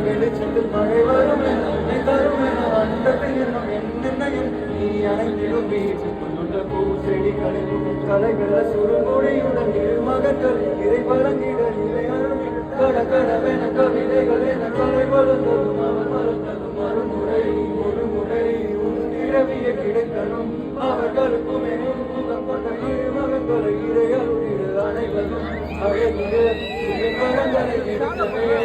வெளிச்சத்தில் மழை வரும் தரும் என அண்டத்தில் என்னும் என்னென்ன நீ அனைத்திலும் வீட்டுக்குள்ள பூ செடி கலைகள சுருங்குடியுடன் இரு மகன்கள் இதை வழங்கிட இதை அருள் கடகடவென கவிதைகள் என கலை வளர்ந்ததும் அவர் மறுத்ததும் மறுமுறை ஒரு முறை உன் இரவிய கிடைக்கணும் அவர்களுக்குமே முகம் கொண்ட இரு மகன்களை இதை அருளிட அனைவரும் அழகிய மகன்களை எடுக்கவே